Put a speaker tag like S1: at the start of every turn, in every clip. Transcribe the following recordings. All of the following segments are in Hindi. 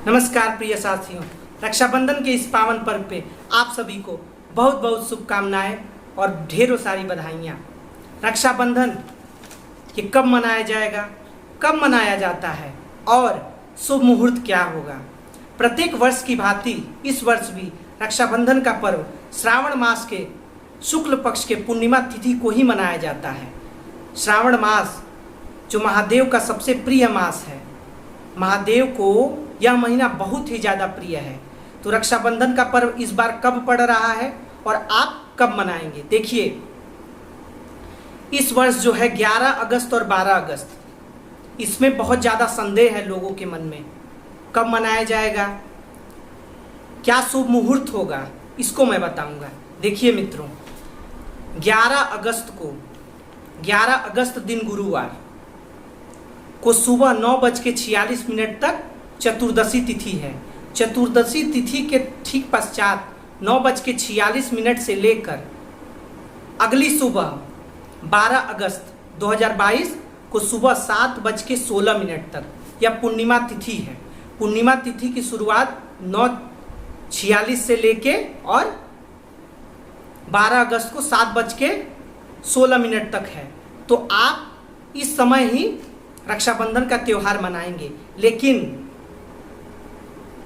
S1: नमस्कार प्रिय साथियों, रक्षाबंधन के इस पावन पर्व पे आप सभी को बहुत बहुत शुभकामनाएं और ढेरों सारी बधाइयाँ। रक्षाबंधन ये कब मनाया जाएगा, कब मनाया जाता है और शुभ मुहूर्त क्या होगा। प्रत्येक वर्ष की भांति इस वर्ष भी रक्षाबंधन का पर्व श्रावण मास के शुक्ल पक्ष के पूर्णिमा तिथि को ही मनाया जाता है। श्रावण मास जो महादेव का सबसे प्रिय मास है, महादेव को यह महीना बहुत ही ज़्यादा प्रिय है। तो रक्षाबंधन का पर्व इस बार कब पड़ रहा है और आप कब मनाएंगे। देखिए, इस वर्ष जो है 11 अगस्त और 12 अगस्त, इसमें बहुत ज़्यादा संदेह है लोगों के मन में। कब मनाया जाएगा, क्या शुभ मुहूर्त होगा, इसको मैं बताऊंगा। देखिए मित्रों, 11 अगस्त दिन गुरुवार को सुबह 9:46 तक चतुर्दशी तिथि है। चतुर्दशी तिथि के ठीक पश्चात 9:46 से लेकर अगली सुबह 12 अगस्त 2022 को सुबह 7:16 तक यह पूर्णिमा तिथि है। पूर्णिमा तिथि की शुरुआत 9:46 से लेके और 12 अगस्त को 7:16 तक है। तो आप इस समय ही रक्षाबंधन का त्यौहार मनाएंगे। लेकिन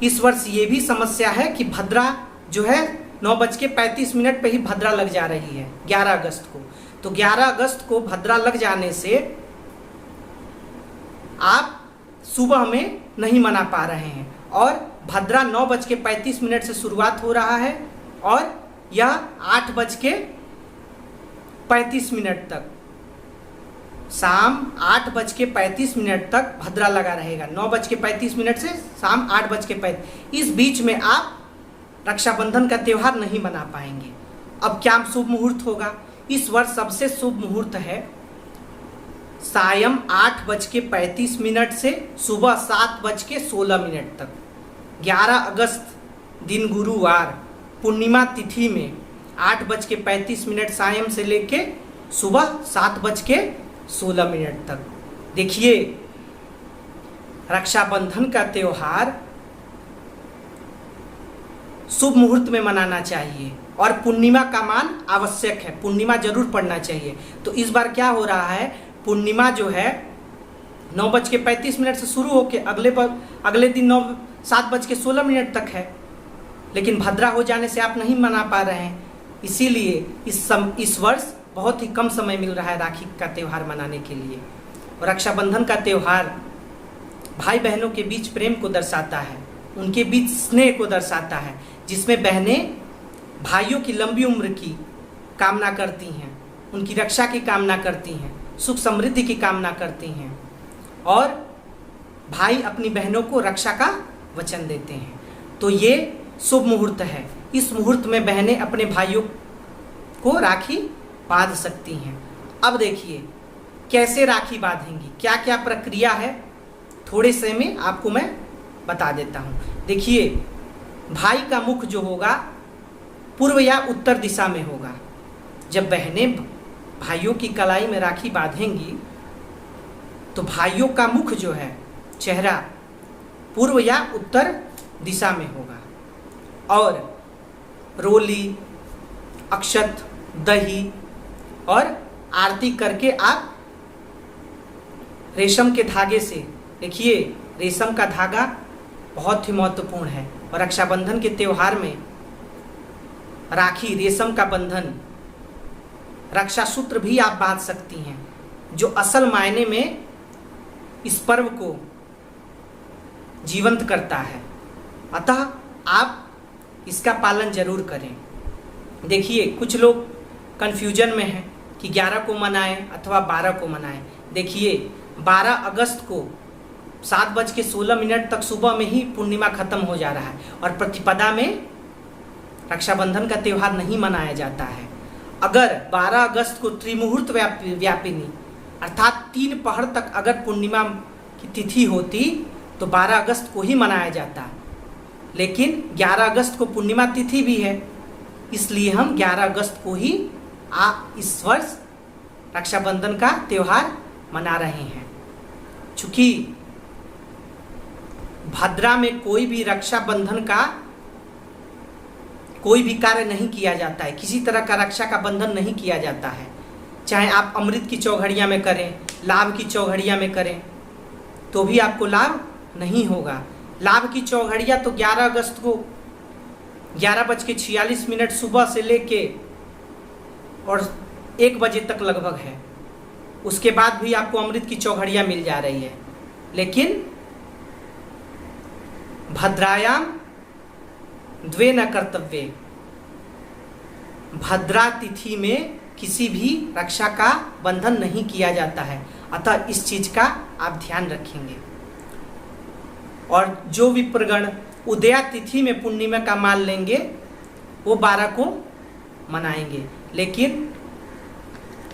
S1: इस वर्ष ये भी समस्या है कि भद्रा जो है 9:35 पे ही भद्रा लग जा रही है 11 अगस्त को। तो 11 अगस्त को भद्रा लग जाने से आप सुबह में नहीं मना पा रहे हैं और भद्रा 9:35 से शुरुआत हो रहा है और यह 8:35 तक, शाम 8:35 तक भद्रा लगा रहेगा। 9:35 से शाम 8:35, इस बीच में आप रक्षाबंधन का त्यौहार नहीं मना पाएंगे। अब क्या शुभ मुहूर्त होगा। इस वर्ष सबसे शुभ मुहूर्त है सायं 8:35 से सुबह 7:16 तक। 11 अगस्त दिन गुरुवार पूर्णिमा तिथि में 8:35 सायं से लेके सुबह 7:16 तक। देखिए, रक्षाबंधन का त्यौहार शुभ मुहूर्त में मनाना चाहिए और पूर्णिमा का मान आवश्यक है, पूर्णिमा जरूर पड़ना चाहिए। तो इस बार क्या हो रहा है, पूर्णिमा जो है 9:35 से शुरू होकर अगले दिन 7:16 तक है। लेकिन भद्रा हो जाने से आप नहीं मना पा रहे हैं, इसीलिए इस वर्ष बहुत ही कम समय मिल रहा है राखी का त्यौहार मनाने के लिए। और रक्षाबंधन का त्यौहार भाई बहनों के बीच प्रेम को दर्शाता है, उनके बीच स्नेह को दर्शाता है, जिसमें बहनें भाइयों की लंबी उम्र की कामना करती हैं, उनकी रक्षा की कामना करती हैं, सुख समृद्धि की कामना करती हैं और भाई अपनी बहनों को रक्षा का वचन देते हैं। तो ये शुभ मुहूर्त है। इस मुहूर्त में बहनें अपने भाइयों को राखी बांध सकती हैं। अब देखिए कैसे राखी बांधेंगी, क्या क्या प्रक्रिया है, थोड़े से में आपको मैं बता देता हूँ। देखिए, भाई का मुख जो होगा पूर्व या उत्तर दिशा में होगा। जब बहनें भाइयों की कलाई में राखी बांधेंगी तो भाइयों का मुख जो है, चेहरा पूर्व या उत्तर दिशा में होगा और रोली, अक्षत, दही और आरती करके आप रेशम के धागे से, देखिए रेशम का धागा बहुत ही महत्वपूर्ण है और रक्षाबंधन के त्यौहार में राखी, रेशम का बंधन, रक्षा सूत्र भी आप बांध सकती हैं, जो असल मायने में इस पर्व को जीवंत करता है। अतः आप इसका पालन जरूर करें। देखिए, कुछ लोग कन्फ्यूजन में हैं कि 11 को मनाएं अथवा 12 को मनाएं। देखिए, 12 अगस्त को 7:16 तक सुबह में ही पूर्णिमा खत्म हो जा रहा है और प्रतिपदा में रक्षाबंधन का त्यौहार नहीं मनाया जाता है। अगर 12 अगस्त को त्रिमुहूर्त व्यापिनी अर्थात 3 पहर तक अगर पूर्णिमा की तिथि होती तो 12 अगस्त को ही मनाया जाता। लेकिन 11 अगस्त को पूर्णिमा तिथि भी है, इसलिए हम 11 अगस्त को ही इस वर्ष रक्षाबंधन का त्यौहार मना रहे हैं। चूँकि भद्रा में कोई भी रक्षाबंधन का कोई भी कार्य नहीं किया जाता है, किसी तरह का रक्षा का बंधन नहीं किया जाता है। चाहे आप अमृत की चौघड़िया में करें, लाभ की चौघड़िया में करें, तो भी आपको लाभ नहीं होगा। लाभ की चौघड़िया तो 11 अगस्त को 11:46 सुबह से लेके और 1 बजे तक लगभग है। उसके बाद भी आपको अमृत की चौघड़िया मिल जा रही है। लेकिन भद्रायाम द्वे न कर्तव्य, भद्रा तिथि में किसी भी रक्षा का बंधन नहीं किया जाता है। अतः इस चीज का आप ध्यान रखेंगे। और जो विप्रगण उदया तिथि में पूर्णिमा का मान लेंगे वो 12 को मनाएंगे, लेकिन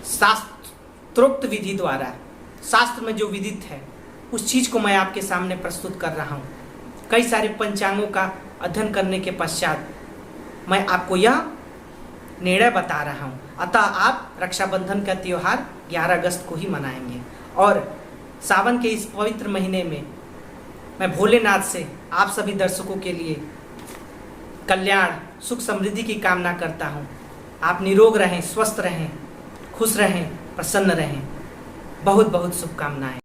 S1: शास्त्रोक्त विधि द्वारा, शास्त्र में जो विदित है उस चीज को मैं आपके सामने प्रस्तुत कर रहा हूँ। कई सारे पंचांगों का अध्ययन करने के पश्चात मैं आपको यह निर्णय बता रहा हूँ। अतः आप रक्षाबंधन का त्यौहार 11 अगस्त को ही मनाएंगे। और सावन के इस पवित्र महीने में मैं भोलेनाथ से आप सभी दर्शकों के लिए कल्याण, सुख, समृद्धि की कामना करता हूँ। आप निरोग रहें, स्वस्थ रहें, खुश रहें, प्रसन्न रहें। बहुत बहुत शुभकामनाएं।